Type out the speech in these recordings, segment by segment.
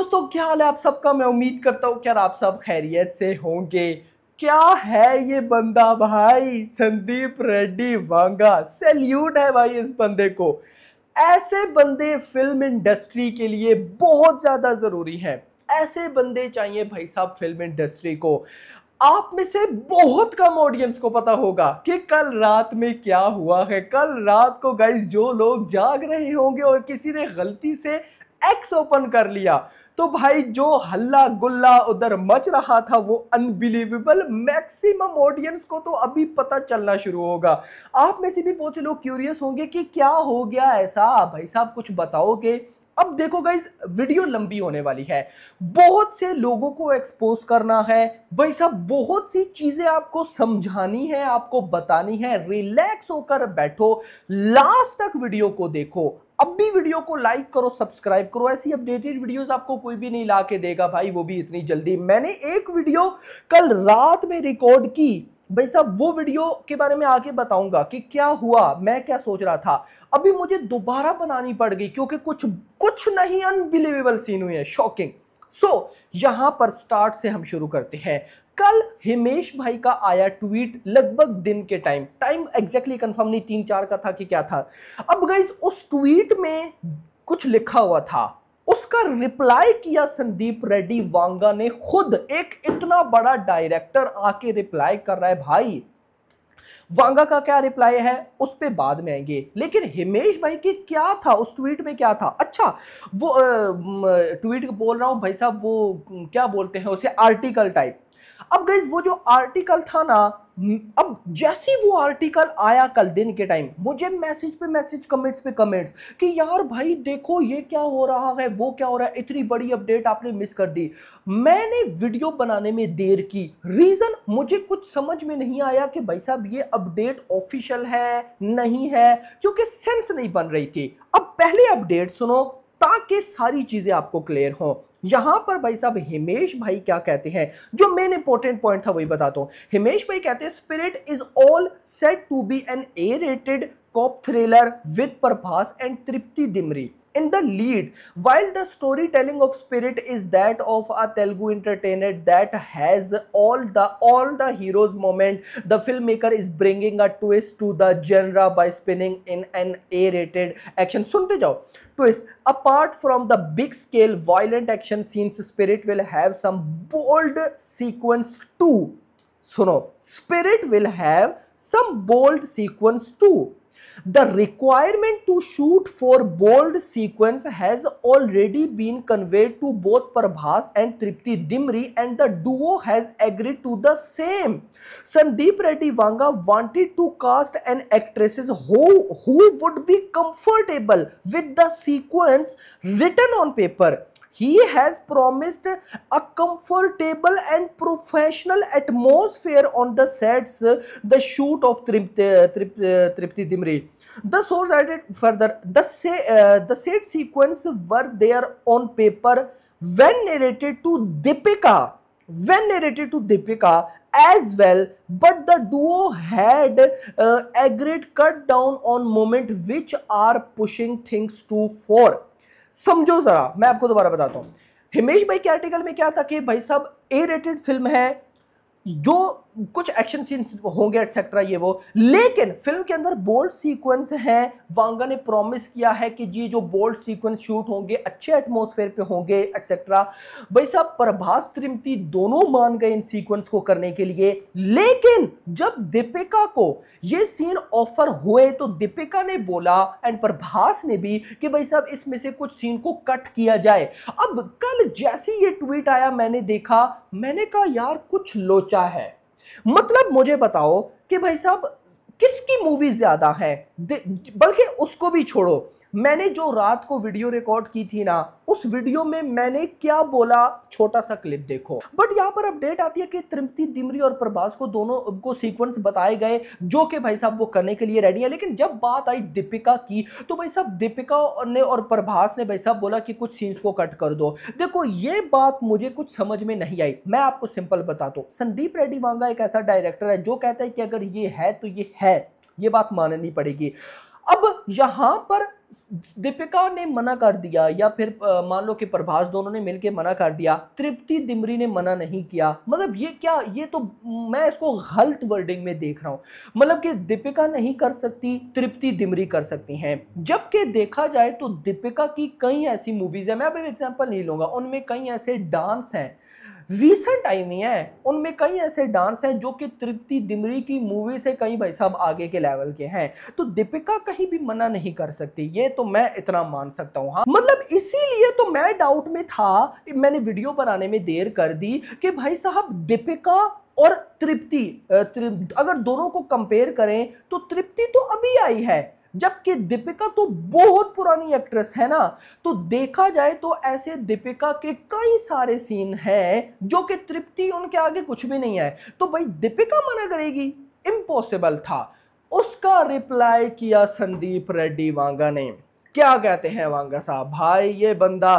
दोस्तों, क्या हाल है आप सबका। मैं उम्मीद करता हूँ कि आप सब खैरियत से होंगे। क्या है ये बंदा भाई, संदीप रेड्डी वांगा। सैल्यूट है भाई इस बंदे को। ऐसे बंदे फिल्म इंडस्ट्री के लिए बहुत ज्यादा जरूरी हैं। ऐसे बंदे चाहिए भाई साहब फिल्म इंडस्ट्री को। आप में से बहुत कम ऑडियंस को पता होगा कि कल रात में क्या हुआ है। कल रात को गाइस जो लोग जाग रहे होंगे और किसी ने गलती से एक्स ओपन कर लिया, तो भाई जो हल्ला गुल्ला उधर मच रहा था वो अनबिलीवेबल। मैक्सिमम ऑडियंस को तो अभी पता चलना शुरू होगा। आप में से भी बहुत से लोग क्यूरियस होंगे कि क्या हो गया ऐसा, भाई साहब कुछ बताओगे। अब देखो गाइस, वीडियो लंबी होने वाली है, बहुत से लोगों को एक्सपोज करना है भाई साहब, बहुत सी चीजें आपको समझानी है, आपको बतानी है। रिलैक्स होकर बैठो, लास्ट तक वीडियो को देखो। अब भी वीडियो को लाइक करो, सब्सक्राइब करो। ऐसी अपडेटेड वीडियोस आपको कोई भी नहीं ला के देगा भाई, वो भी इतनी जल्दी। मैंने एक वीडियो कल रात में रिकॉर्ड की भाई साहब, वो वीडियो के बारे में आगे बताऊंगा कि क्या हुआ, मैं क्या सोच रहा था। अभी मुझे दोबारा बनानी पड़ गई क्योंकि कुछ कुछ नहीं, अनबिलीवेबल सीन हुई है, शॉकिंग। यहां पर स्टार्ट से हम शुरू करते हैं। कल हिमेश भाई का आया ट्वीट, लगभग दिन के टाइम एग्जैक्टली कंफर्म नहीं, 3-4 का था कि क्या था। अब गाइस उस ट्वीट में कुछ लिखा हुआ था, उसका रिप्लाई किया संदीप रेड्डी वांगा ने खुद। एक इतना बड़ा डायरेक्टर आके रिप्लाई कर रहा है भाई। वांगा का क्या रिप्लाई है उस पे बाद में आएंगे, लेकिन हिमेश भाई के क्या था उस ट्वीट में, क्या था। अच्छा, वो ट्वीट बोल रहा हूं भाई साहब, वो क्या बोलते हैं उसे, आर्टिकल टाइप। अब गाइस वो जो आर्टिकल था ना, अब जैसे वो आर्टिकल आया कल दिन के टाइम, मुझे मैसेज पे मैसेज, कमेंट्स पे कमेंट्स कि यार भाई देखो ये क्या हो रहा है, वो क्या हो रहा है, इतनी बड़ी अपडेट आपने मिस कर दी। मैंने वीडियो बनाने में देर की, रीजन मुझे कुछ समझ में नहीं आया कि भाई साहब ये अपडेट ऑफिशियल है नहीं है, क्योंकि सेंस नहीं बन रही थी। अब पहले अपडेट सुनो ताकि सारी चीजें आपको क्लियर हो। यहां पर भाई साहब हिमेश भाई क्या कहते हैं, जो मेन इंपॉर्टेंट पॉइंट था वही बताता हूं। हिमेश भाई कहते हैं spirit is all set to be an A rated cop thriller with Prabhas and Tripti Dimri in the lead, while the storytelling of Spirit is that of a Telugu entertainer that has all the hero's moment. The filmmaker is bringing a twist to the genre by spinning in an A-rated action. सुनते जाओ, twist. Apart from the big scale violent action scenes, Spirit will have some bold sequence too. सुनो, Spirit will have some bold sequence too. The requirement to shoot for bold sequence has already been conveyed to both Prabhas and Tripti Dimri, and the duo has agreed to the same. Sandeep Reddy Vanga wanted to cast an actress who would be comfortable with the sequence written on paper. He has promised a comfortable and professional atmosphere on the sets, the shoot of Tripti Dimri. The source added further, the set sequence were there on paper when narrated to Deepika as well, but the duo had agreed cut down on moment which are pushing things too far. समझो जरा, मैं आपको दोबारा बताता हूं। हिमेश भाई के article में क्या था कि भाई साहब ए रेटेड फिल्म है, जो कुछ एक्शन सीन्स होंगे एटसेट्रा ये वो, लेकिन फिल्म के अंदर बोल्ड सीक्वेंस है। वांगा ने प्रॉमिस किया है कि जी जो बोल्ड सीक्वेंस शूट होंगे अच्छे एटमॉस्फेयर पे होंगे एटसेट्रा। भाई साहब प्रभास त्रिमती दोनों मान गए इन सीक्वेंस को करने के लिए, लेकिन जब दीपिका को ये सीन ऑफर हुए तो दीपिका ने बोला एंड प्रभास ने भी कि भाई साहब इसमें से कुछ सीन को कट किया जाए। अब कल जैसे ये ट्वीट आया मैंने देखा, मैंने कहा यार कुछ लोचा है। मतलब मुझे बताओ कि भाई साहब किसकी मूवी ज्यादा है, बल्कि उसको भी छोड़ो, मैंने जो रात को वीडियो रिकॉर्ड की थी ना, उस वीडियो में मैंने क्या बोला छोटा सा क्लिप देखो। बट यहां पर अपडेट आती है कि तृप्ति दिमरी और प्रभास को दोनों को सीक्वेंस बताए गए जो कि भाई साहब वो करने के लिए रेडी है। लेकिन जब बात आई दीपिका की तो भाई साहब दीपिका ने और प्रभास ने भाई साहब बोला कि कुछ सीन्स को कट कर दो। देखो ये बात मुझे कुछ समझ में नहीं आई। मैं आपको सिंपल बताता हूं, संदीप रेड्डी वांगा एक ऐसा डायरेक्टर है जो कहता है कि अगर ये है तो ये है, ये बात माननी पड़ेगी। अब यहां पर दीपिका ने मना कर दिया या फिर मान लो कि प्रभास दोनों ने मिलकर मना कर दिया, तृप्ति डिमरी ने मना नहीं किया, मतलब ये क्या, ये तो मैं इसको गलत वर्डिंग में देख रहा हूं। मतलब कि दीपिका नहीं कर सकती, तृप्ति डिमरी कर सकती हैं। जबकि देखा जाए तो दीपिका की कई ऐसी मूवीज है, मैं अभी एग्जांपल नहीं लूंगा, उनमें कई ऐसे डांस हैं, रीसेंट टाइम ही है, उनमें कई ऐसे डांस हैं जो कि तृप्ति डिमरी की मूवी से कई भाई साहब आगे के लेवल के हैं। तो दीपिका कहीं भी मना नहीं कर सकती, ये तो मैं इतना मान सकता हूं। हाँ, मतलब इसीलिए तो मैं डाउट में था, मैंने वीडियो बनाने में देर कर दी कि भाई साहब दीपिका और तृप्ति अगर दोनों को कंपेयर करें तो तृप्ति तो अभी आई है, जबकि दीपिका तो बहुत पुरानी एक्ट्रेस है ना। तो देखा जाए तो ऐसे दीपिका के कई सारे सीन हैं जो कि तृप्ति उनके आगे कुछ भी नहीं है। तो भाई दीपिका मना करेगी, इम्पॉसिबल था। उसका रिप्लाई किया संदीप रेड्डी वांगा ने। क्या कहते हैं वांगा साहब, भाई ये बंदा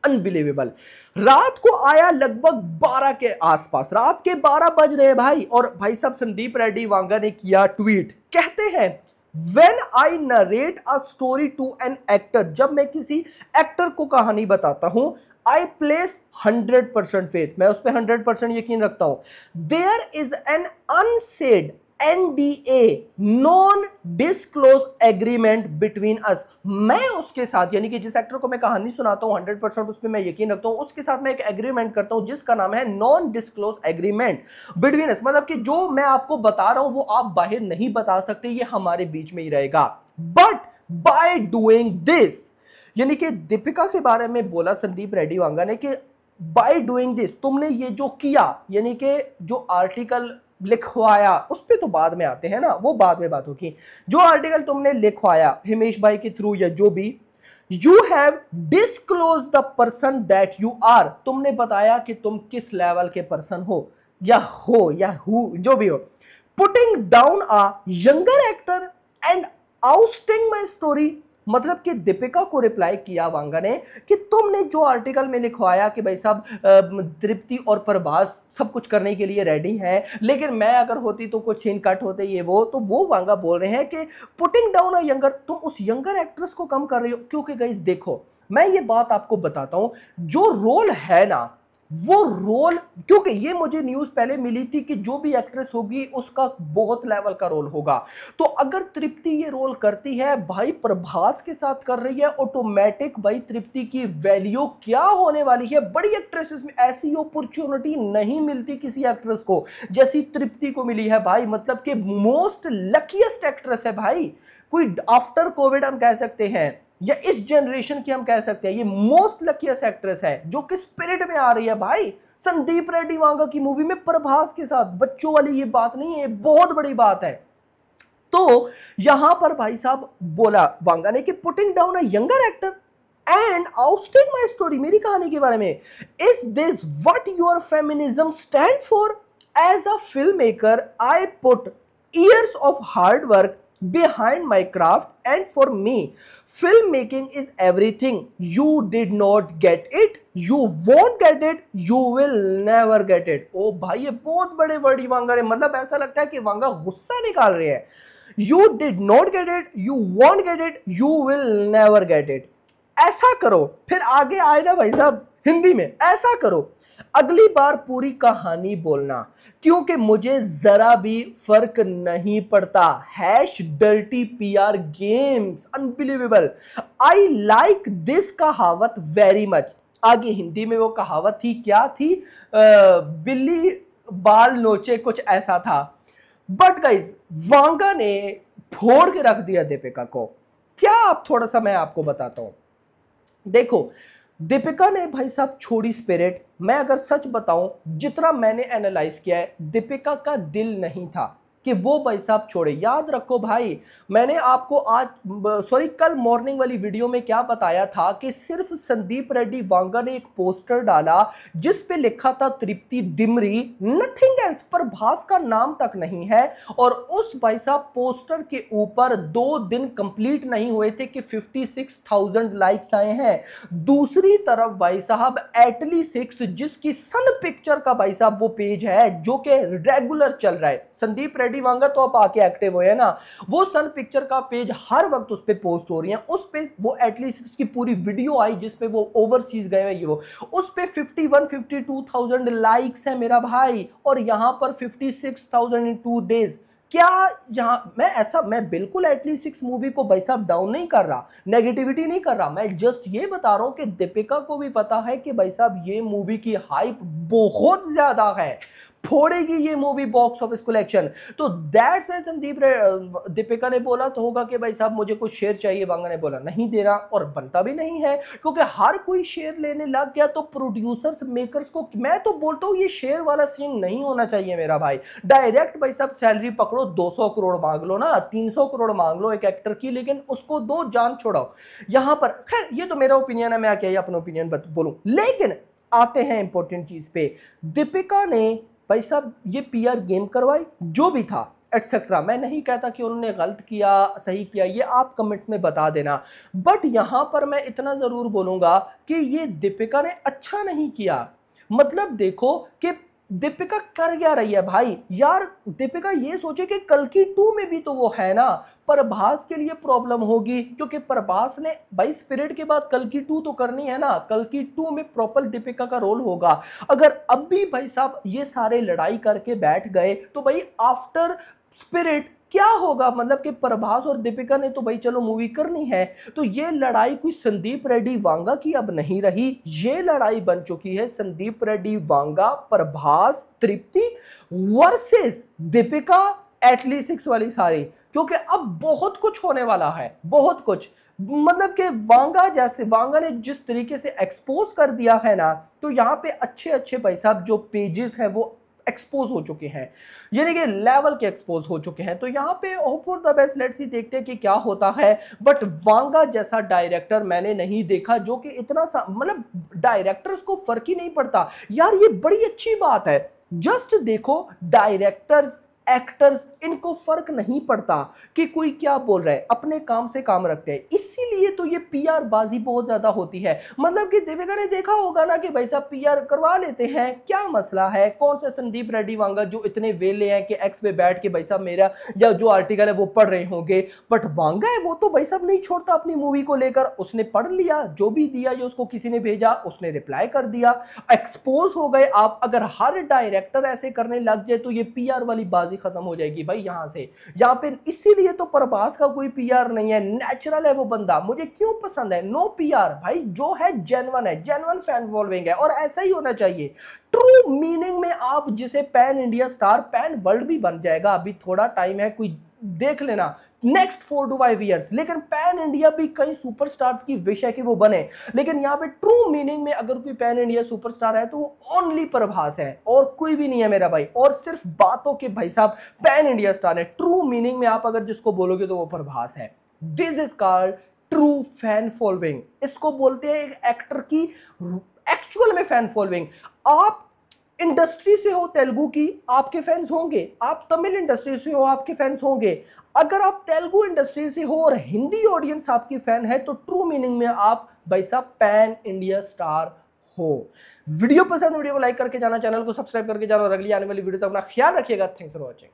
अनबिलीवेबल। रात को आया लगभग 12 के आसपास, रात के 12 बज रहे भाई, और भाई साहब संदीप रेड्डी वांगा ने किया ट्वीट, कहते हैं When I narrate a story to an actor, जब मैं किसी एक्टर को कहानी बताता हूं, I place 100% faith, मैं उस पर 100% यकीन रखता हूं। There is an unsaid NDA, non disclose agreement between us. मैं उसके साथ, यानी कि जिस एक्टर को मैं कहानी सुनाता हूं 100% उस पर मैं यकीन रखता हूं, उसके साथ मैं एक एग्रीमेंट करता हूं जिसका नाम है non disclose agreement between us. मतलब कि जो मैं आपको बता रहा हूं वो आप बाहर नहीं बता सकते, ये हमारे बीच में ही रहेगा। बट बाय डूइंग दिस, यानी कि दीपिका के बारे में बोला संदीप रेड्डी वांगा ने कि बाय डूइंग दिस, तुमने ये जो किया, यानी कि जो आर्टिकल लिखवाया, उस पे तो बाद में आते हैं ना, वो बाद में बात होगी। जो आर्टिकल तुमने लिखवाया हिमेश भाई के थ्रू या जो भी, you have disclose the person that you are, तुमने बताया कि तुम किस लेवल के पर्सन हो या हु जो भी हो। Putting down a younger actor and ousting my story, मतलब कि दीपिका को रिप्लाई किया वांगा ने कि तुमने जो आर्टिकल में लिखवाया कि भाई साहब तृप्ति और प्रभास सब कुछ करने के लिए रेडी हैं, लेकिन मैं अगर होती तो कुछ सीन कट होते, ये वो, तो वो वांगा बोल रहे हैं कि पुटिंग डाउन अ यंगर, तुम उस यंगर एक्ट्रेस को कम कर रही हो। क्योंकि गाइस देखो, मैं ये बात आपको बताता हूं, जो रोल है ना वो रोल, क्योंकि ये मुझे न्यूज पहले मिली थी कि जो भी एक्ट्रेस होगी उसका बहुत लेवल का रोल होगा। तो अगर तृप्ति ये रोल करती है, भाई प्रभास के साथ कर रही है, ऑटोमेटिक भाई तृप्ति की वैल्यू क्या होने वाली है। बड़ी एक्ट्रेसेस में ऐसी अपॉर्चुनिटी नहीं मिलती किसी एक्ट्रेस को जैसी तृप्ति को मिली है भाई। मतलब कि मोस्ट लकीएस्ट एक्ट्रेस है भाई, कोई आफ्टर कोविड हम कह सकते हैं या इस जनरेशन की हम कह सकते हैं, ये मोस्ट लकीएस्ट एक्ट्रेस है जो कि स्पिरिट में आ रही है भाई। संदीप रेड्डी वांगा की मूवी में प्रभास के साथ, बच्चों वाली ये बात नहीं है, बहुत बड़ी बात है। तो यहां पर भाई साहब बोला वांगा ने कि putting down a younger actor and ousting my story, मेरी कहानी के बारे में, is this what your feminism stand for? As a film maker I put years of hard work behind my craft and for me filmmaking is everything. You did not get it, you won't get it, you will never get it. ओ भाई ये बहुत बड़े word Vanga रहे, मतलब ऐसा लगता है कि वांगा गुस्सा निकाल रहे हैं। You did not get it, you won't get it, you will never get it. ऐसा करो, फिर आगे आए ना भाई साहब हिंदी में, ऐसा करो अगली बार पूरी कहानी बोलना, क्योंकि मुझे जरा भी फर्क नहीं पड़ता। Hash dirty PR games, unbelievable. I like this कहावत वेरी मच। आगे हिंदी में वो कहावत थी, क्या थी, बिल्ली बाल नोचे, कुछ ऐसा था। बट गाइज वांगा ने फोड़ के रख दिया दीपिका को। क्या आप थोड़ा सा मैं आपको बताता हूं, देखो दीपिका ने भाई साहब छोड़ी स्पिरिट। मैं अगर सच बताऊं, जितना मैंने एनालाइज किया है, दीपिका का दिल नहीं था कि वो भाई साहब छोड़े। याद रखो भाई, मैंने आपको कल मॉर्निंग वाली वीडियो में क्या बताया था कि सिर्फ संदीप रेड्डी वांगा ने एक पोस्टर डाला जिस पे लिखा था तृप्ति डिमरी, नथिंग एल्स, प्रभास का नाम तक नहीं है। और उस भाई साहब पोस्टर के ऊपर 2 दिन कंप्लीट नहीं हुए थे कि 56,000 लाइक्स आए हैं। दूसरी तरफ भाई साहब एटली 6, जिसकी सन पिक्चर का भाई साहब वो पेज है जो कि रेगुलर चल रहा है, संदीप फ्रेडी वांगा तो आप आके एक्टिव हुए ना, वो सन पिक्चर का पेज हर वक्त उस पे पोस्ट हो रही है, उस पे वो एटलीस्ट उसकी पूरी वीडियो आई जिसपे वो ओवरसीज गए हैं, ये वो उस पे 51-52,000 लाइक्स है मेरा भाई, और यहां पर 56,000 इन 2 डेज। क्या यहाँ मैं बिल्कुल एटलीस्ट 6 मूवी को भाई साहब डाउन नहीं कर रहा, नेगेटिविटी नहीं कर रहा, मैं जस्ट ये बता रहा हूं कि दीपिका को भी पता है कि भाई साहब ये मूवी की हाइप बहुत ज्यादा है, फोड़ेगी ये मूवी बॉक्स ऑफिस कलेक्शन। तो दैट्स व्हाई दीपिका ने बोला तो होगा कि भाई साहब मुझे कुछ शेयर चाहिए, वांगा ने बोला नहीं दे रहा, और बनता भी नहीं है क्योंकि हर कोई शेयर लेने लग गया। तो प्रोड्यूसर्स मेकर्स को मैं तो बोलता हूं ये शेयर वाला सीन नहीं होना चाहिए मेरा भाई, डायरेक्ट भाई साहब सैलरी पकड़ो, 200 करोड़ मांग लो ना, 300 करोड़ मांग लो एक एक्टर की, लेकिन उसको दो, जान छोड़ाओ यहां पर। खैर ये तो मेरा ओपिनियन है, मैं क्या अपना ओपिनियन बोलूं, लेकिन आते हैं इंपॉर्टेंट चीज पे। दीपिका ने भाई साहब ये पीआर गेम करवाई, जो भी था एटसेट्रा, मैं नहीं कहता कि उन्होंने गलत किया सही किया, ये आप कमेंट्स में बता देना, बट यहां पर मैं इतना जरूर बोलूंगा कि ये दीपिका ने अच्छा नहीं किया। मतलब देखो कि दीपिका कर क्या रही है भाई यार, दीपिका ये सोचे कि कल्कि 2 में भी तो वो है ना, प्रभास के लिए प्रॉब्लम होगी क्योंकि प्रभास ने भाई स्पिरिट के बाद कल्कि 2 तो करनी है ना, कल्कि 2 में प्रॉपर दीपिका का रोल होगा। अगर अब भी भाई साहब ये सारे लड़ाई करके बैठ गए तो भाई आफ्टर स्पिरिट क्या होगा, मतलब कि प्रभास और दीपिका ने तो भाई चलो मूवी करनी है, तो ये लड़ाई कोई संदीप रेड्डी वांगा की अब नहीं रही, ये लड़ाई बन चुकी है संदीप रेड्डी वांगा, प्रभास, तृप्ति वर्सेस दीपिका एटलीस्ट 6 वाली सारी, क्योंकि अब बहुत कुछ होने वाला है, बहुत कुछ। मतलब कि वांगा ने जिस तरीके से एक्सपोज कर दिया है ना, तो यहाँ पे अच्छे अच्छे भाई साहब जो पेजेस हैं वो एक्सपोज हो चुके हैं, यानी कि लेवल के एक्सपोज हो चुके हैं। तो यहाँ पे hope for the best, let's see देखते हैं कि क्या होता है। बट वांगा जैसा डायरेक्टर मैंने नहीं देखा जो कि इतना सा, मतलब डायरेक्टर्स को फर्क ही नहीं पड़ता यार, ये बड़ी अच्छी बात है। जस्ट देखो डायरेक्टर्स एक्टर्स इनको फर्क नहीं पड़ता कि कोई क्या बोल रहा है, अपने काम से काम रखते हैं, इसीलिए तो ये पीआर बाजी बहुत ज्यादा होती है। मतलब कि दीपिका ने देखा होगा ना कि भाई साहब पीआर करवा लेते हैं, क्या मसला है, कौन से संदीप रेड्डी वांगा जो इतने वेले हैं कि एक्स पे बैठ के भाई साहब मेरा या जो आर्टिकल है वो पढ़ रहे होंगे, बट वांगा है वो तो भाई साहब नहीं छोड़ता अपनी मूवी को लेकर, उसने पढ़ लिया, जो भी दिया जो उसको किसी ने भेजा उसने रिप्लाई कर दिया, एक्सपोज हो गए आप। अगर हर डायरेक्टर ऐसे करने लग जाए तो ये पीआर वाली बाजी खत्म हो जाएगी भाई यहां से, यहां पे। इसीलिए तो प्रभास का कोई पीआर नहीं है, नेचुरल है वो बंदा, मुझे क्यों पसंद है, नो पीआर भाई, जो है जेन्युइन है, जेन्युइन फैन फॉलोइंग है, और ऐसा ही होना चाहिए। ट्रू मीनिंग में आप जिसे pan India star, pan world भी बन जाएगा, अभी थोड़ा टाइम है, कोई देख लेना नेक्स्ट 4 to 5 ईयर्स, लेकिन पैन इंडिया भी कई सुपरस्टार्स की विश है कि वो बने, लेकिन यहाँ पे ट्रू मीनिंग में अगर कोई पैन इंडिया सुपरस्टार है तो वो ओनली प्रभास है और कोई भी नहीं है मेरा भाई, और सिर्फ बातों के भाई साहब पैन इंडिया स्टार है, ट्रू मीनिंग में आप अगर जिसको बोलोगे तो वो प्रभास है। This is called true fan following, इसको बोलते हैं एक एक्टर की एक्चुअल में फैन फॉलोइंग। आप इंडस्ट्री से हो तेलुगु की, आपके फैंस होंगे, आप तमिल इंडस्ट्री से हो, आपके फैंस होंगे। अगर आप तेलुगु इंडस्ट्री से हो और हिंदी ऑडियंस आपकी फैन है तो ट्रू मीनिंग में आप भाई साहब पैन इंडिया स्टार हो। वीडियो पसंद, वीडियो को लाइक करके जाना, चैनल को सब्सक्राइब करके जाना, और अगली आने वाली वीडियो तक अपना ख्याल रखिएगा। Thanks for watching.